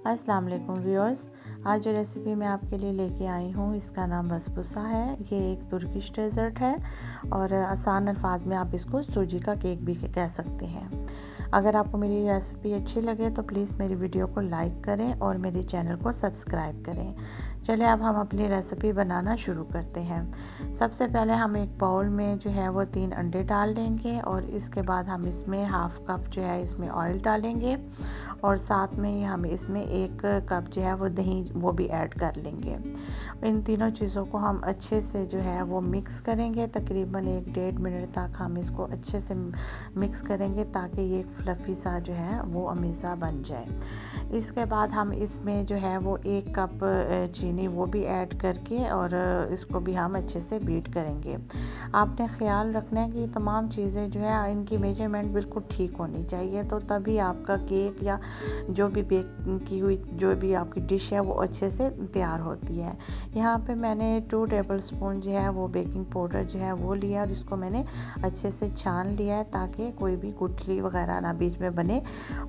अस्सलाम वालेकुम व्यूअर्स। आज जो रेसिपी मैं आपके लिए लेके आई हूँ इसका नाम बसबूसा है। ये एक तुर्किश डेज़र्ट है और आसान अल्फाज में आप इसको सूजी का केक भी कह सकते हैं। अगर आपको मेरी रेसिपी अच्छी लगे तो प्लीज़ मेरी वीडियो को लाइक करें और मेरे चैनल को सब्सक्राइब करें। चलिए अब हम अपनी रेसिपी बनाना शुरू करते हैं। सबसे पहले हम एक बाउल में जो है वो 3 अंडे डाल लेंगे और इसके बाद हम इसमें हाफ़ कप जो है इसमें ऑयल डालेंगे और साथ में ही हम इसमें 1 कप जो है वो दही वो भी ऐड कर लेंगे। इन तीनों चीज़ों को हम अच्छे से जो है वो मिक्स करेंगे। तकरीबन 1-1.5 मिनट तक हम इसको अच्छे से मिक्स करेंगे ताकि ये एक फ्लफ़ी सा जो है वो अमीज़ा बन जाए। इसके बाद हम इसमें जो है वो 1 कप चीनी वो भी ऐड करके और इसको भी हम अच्छे से बीट करेंगे। आपने ख़्याल रखना है कि तमाम चीज़ें जो है इनकी मेजरमेंट बिल्कुल ठीक होनी चाहिए, तो तभी आपका केक या जो भी बेक की हुई जो भी आपकी डिश है वो अच्छे से तैयार होती है। यहाँ पे मैंने 2 टेबल स्पून जो है वो बेकिंग पाउडर जो है वो लिया और इसको मैंने अच्छे से छान लिया है ताकि कोई भी गुठली वगैरह ना बीच में बने।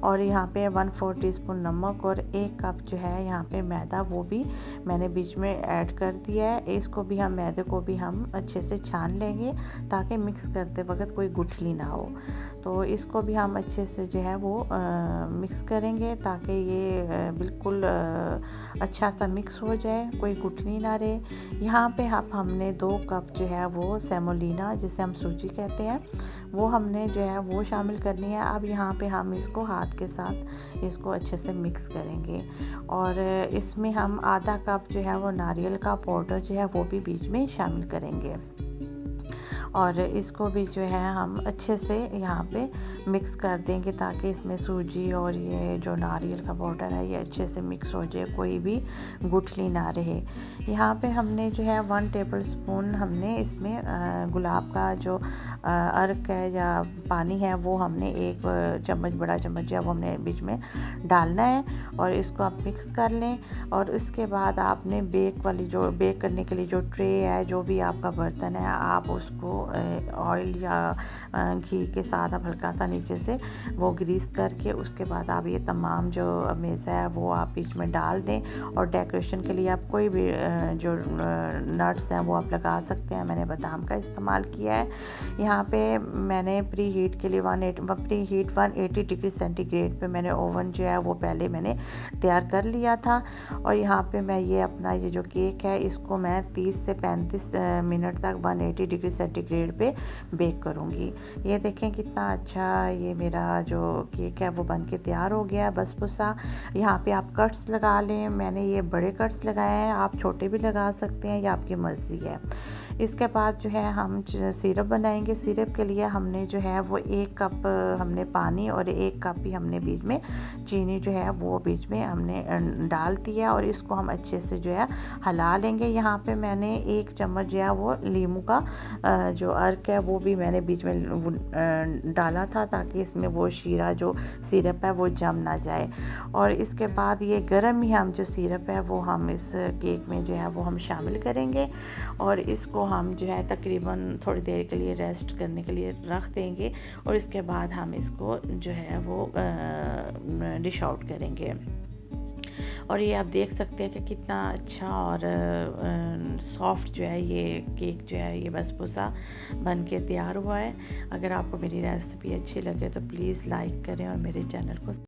और यहाँ पे 1/4 टीस्पून नमक और 1 कप जो है यहाँ पे मैदा वो भी मैंने बीच में ऐड कर दिया है। इसको भी हम मैदे को भी हम अच्छे से छान लेंगे ताकि मिक्स करते वक्त कोई गुठली ना हो। तो इसको भी हम अच्छे से जो है वो मिक्स करेंगे ताकि ये बिल्कुल अच्छा सा मिक्स हो जाए, कोई गुठली ना रहे। यहाँ पे हमने 2 कप जो है वो सेमोलिना जिसे हम सूजी कहते हैं वो हमने जो है वो शामिल करनी है। अब यहाँ पे हम इसको हाथ के साथ इसको अच्छे से मिक्स करेंगे और इसमें हम आधा कप जो है वो नारियल का पाउडर जो है वो भी बीच में शामिल करेंगे और इसको भी जो है हम अच्छे से यहाँ पे मिक्स कर देंगे ताकि इसमें सूजी और ये जो नारियल का पाउडर है ये अच्छे से मिक्स हो जाए, कोई भी गुठली ना रहे। यहाँ पे हमने जो है 1 टेबल स्पून हमने इसमें गुलाब का जो अर्क है या पानी है वो हमने 1 चम्मच बड़ा चम्मच जो है वो हमने बीच में डालना है और इसको आप मिक्स कर लें। और इसके बाद आपने बेक करने के लिए जो ट्रे है, जो भी आपका बर्तन है, आप उसको ऑयल या घी के साथ आप हल्का सा नीचे से वो ग्रीस करके उसके बाद आप ये तमाम जो मेज़ा है वो आप बीच में डाल दें। और डेकोरेशन के लिए आप कोई भी जो नट्स हैं वो आप लगा सकते हैं। मैंने बादाम का इस्तेमाल किया है। यहाँ पे मैंने प्री हीट के लिए 180 डिग्री सेंटीग्रेड पे मैंने ओवन जो है वो पहले मैंने तैयार कर लिया था। और यहाँ पे मैं ये अपना ये जो केक है इसको मैं 30 से 35 मिनट तक 180 डिग्री सेंटीग्रेड पे बेक करूँगी। ये देखें कितना अच्छा ये मेरा जो केक है वो बन के तैयार हो गया है बसबूसा। यहाँ पे आप कट्स लगा लें, मैंने ये बड़े कट्स लगाए हैं, आप छोटे भी लगा सकते हैं, ये आपकी मर्ज़ी है। इसके बाद जो है हम सिरप बनाएंगे। सिरप के लिए हमने जो है वो 1 कप हमने पानी और 1 कप ही हमने बीच में चीनी जो है वो बीच में हमने डाल दिया और इसको हम अच्छे से जो है हिला लेंगे। यहाँ पे मैंने 1 चम्मच जो है वो नींबू का जो अर्क है वो भी मैंने बीच में डाला था ताकि इसमें वो शीरा जो सिरप है वो जम ना जाए। और इसके बाद ये गर्म ही हम जो सिरप है वो हम इस केक में जो है वो हम शामिल करेंगे और इसको हम जो है तकरीबन थोड़ी देर के लिए रेस्ट करने के लिए रख देंगे और इसके बाद हम इसको जो है वो डिश आउट करेंगे। और ये आप देख सकते हैं कि कितना अच्छा और सॉफ्ट जो है ये केक जो है ये बसबूसा बन के तैयार हुआ है। अगर आपको मेरी रेसिपी अच्छी लगे तो प्लीज़ लाइक करें और मेरे चैनल को